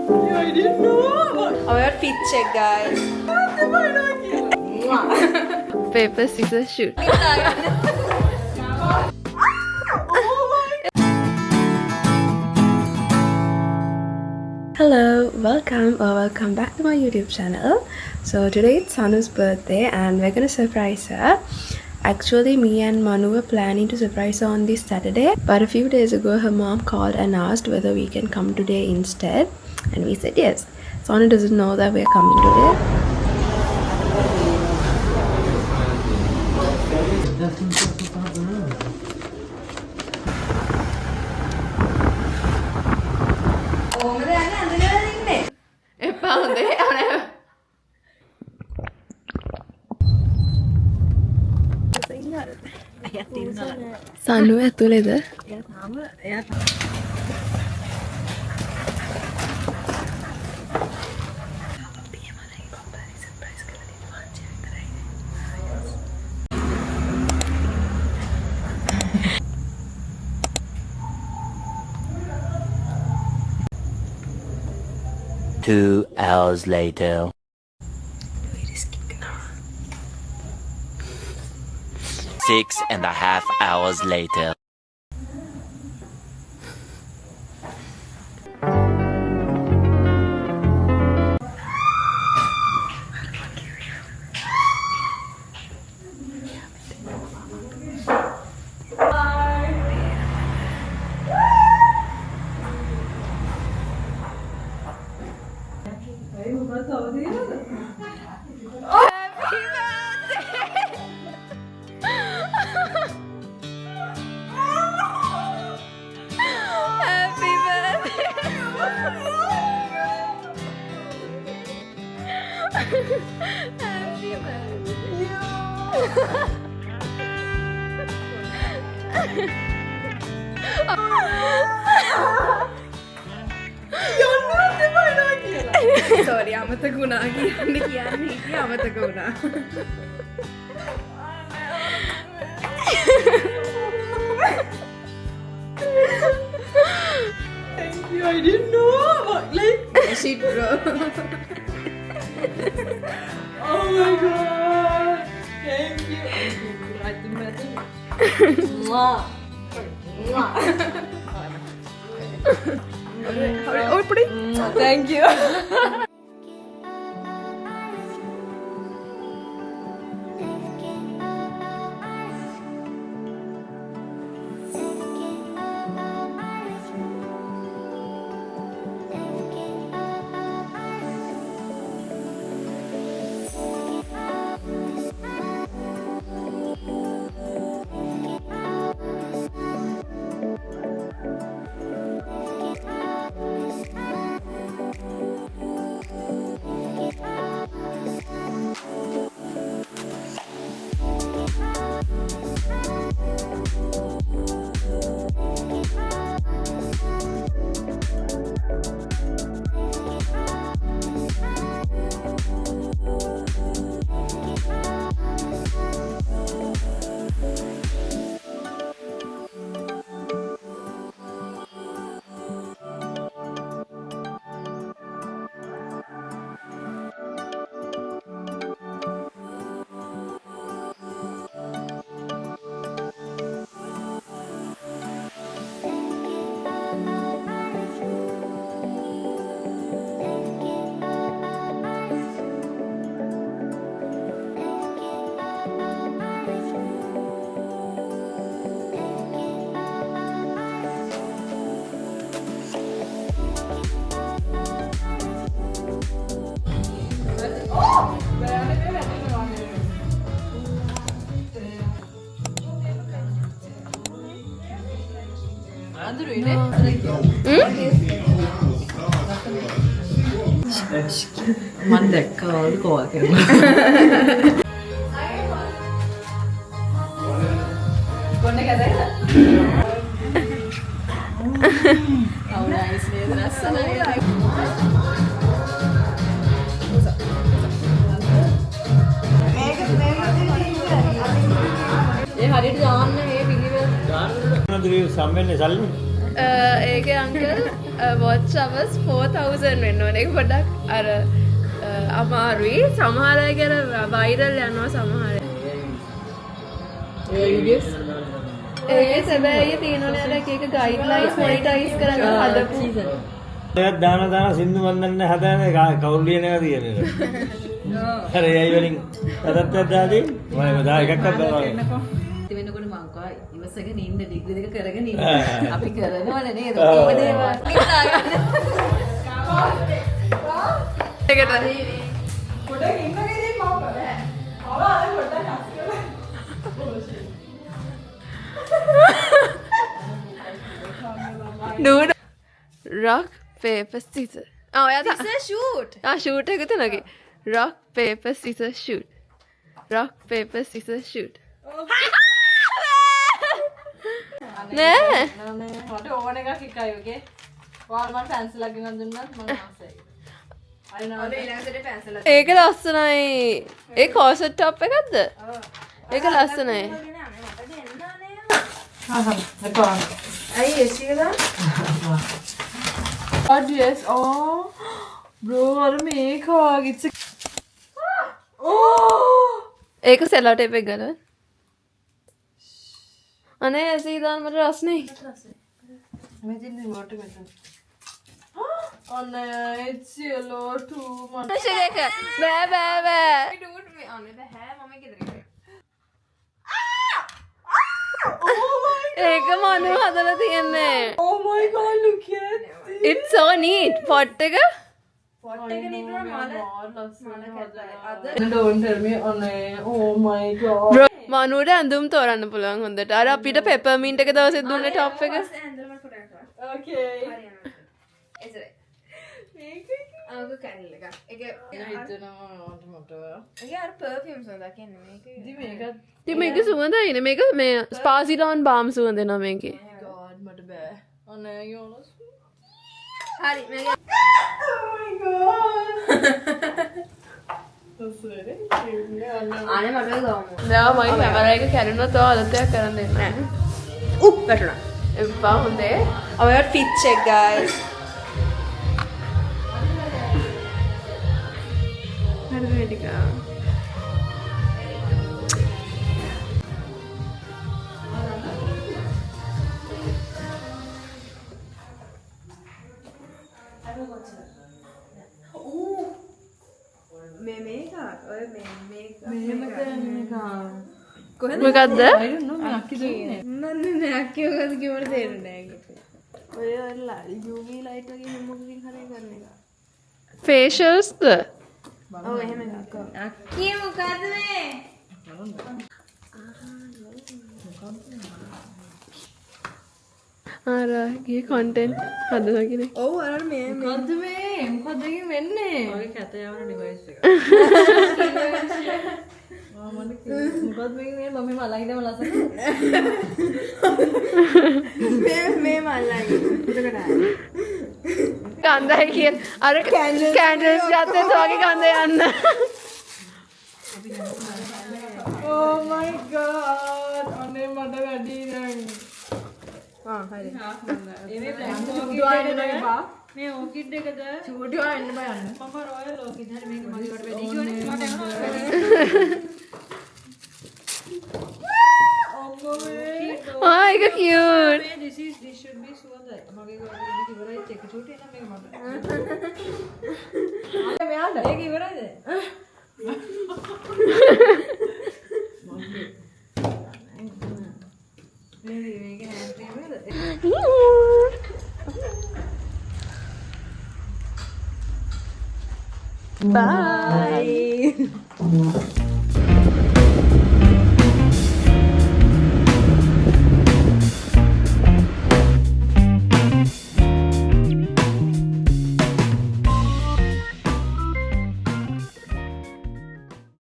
I didn't know. Our fit check, guys. Paper, scissors, shoot. Hello, welcome back to my YouTube channel. So today it's Sanu's birthday and we're gonna surprise her. Actually, me and Manu were planning to surprise her on this Saturday, but a few days ago her mom called and asked whether we can come today instead, and we said yes. Sanu doesn't know that we're coming today. Sanu ඇතුලේද? Two hours later. 6.5 hours later. Sorry, අමතක වුණා කියන්නේ අමතක වුණා. Thank you. I didn't know. Like Shit, bro. oh my god. Thank you. Oh, put it. Thank you. මන් දැක්කවලු call කරනවා. කොන්න කැදලා. How nice නේද ලස්සනයි. ඒ හරියට දාන්න මේ පිළිවෙල. දාන්න දුරේ සම්මෙන්නේ සල්ලි. ඒකේ අංකල් watch hours 4000 වෙන්න ඕනේ. ඒක පොඩ්ඩක් අර අමාරුයි. සමහර අය ගැන viral යනවා සමහර අය. ඒකේ සැබෑයි තියෙනවනේ අර එක එක guidelines monetize කරන්න හදපු. ඒත් දාන සින්දු වන්දන්න හදානේ කවුරු ලියනවා තියෙන්නේ. අර එයි වලින් අදත් දාදී මම දා එකක් අදනවා. වෙනකොට මං කව ඉවසගෙන ඉන්න ඩිග්‍රී දෙක කරගෙන ඉන්න. අපි කරනවනේ නේද? ඔය දේවල්. ඒකට පොඩක් ඉන්නකදී මම බෑ. අර පොඩක් අස්කලා. dude rock paper scissors ඔයා shoot shoot එක තනගේ rock paper scissors shoot rock paper scissors shoot නෑ මට ඕන එකක් එකයි ඔගේ. ඔයාලා මට පැන්සල් එකක් ගෙනත් දුන්නත් මම ආසයි. ඒක ලස්සනයි ඒ corset top එකක්ද ඒක ලස්සනයි God, yes. Oh, bro, what a make hug. It's a. Oh! ඒක සෙලෝ ටේප් එක ගන්න. අනේ ඇසී දාන්න මට රස් නේ. Imagine the water metal. Oh no, it's yellow too much. ඒක බෑ බෑ බෑ. Dude, me on the hair, mama get it. ඒක මනු හදලා තියන්නේ. Oh my god, look at this. It's so neat. pot එක Don't tell me on a. Oh my god. bro මනුට ඇඳුම් තෝරන්න පුළුවන් හොඳට. අර අපිට peppermint එක දවසේ දුන්නේ top එක. Okay. ඉතින් මේක සුවඳයිනේ. මේක මේ ස්පාසිලෝන් බාම් සුවඳ එනවා මේකේ. God, මට බෑ. අනේ යෝනස්. හරි මේක Oh my god. අනේ මට ගාමු. නෑ මගේ කැමරා එක කැඩුණා තව අලුතයක් කරන්න දෙන්නේ නෑ. වැටුණා. එපා හොඳේ. our fit check guys. හරිද මේක? මොකක්ද? ෆේෂල්ස්ද? ආරගේ කොන්ටෙන්ට් හදනවා කියන්නේ. ඔව් අර මේ මොකද්ද එකකින් වෙන්නේ? ඔය කැත යවන ඩිවයිස් එක. මොකද්ද මේ මම මලයිදම ලස්සන. මේ මල්ලයි. කන්දයි කිය අර කැන්ඩල්ස් ගත්තේ තෝගේ කන්ද යන්න. Oh my god. අනේ මට වැඩි නං. හරි. මේ ඕකිඩ් එකද? චූඩියෝ එන්න බයන්න. මම රොයල් ඕකිඩ් හරි මේක මගේ කොට වැඩි කියවනේ. මට යනවා. ආ ඒක කියුට්. This should be සුවඳයි. මගේ කොට ඉවරයි චෙක් චූටි එන මේක මට. මෙයාට ඒක ඉවරයිද? Bye.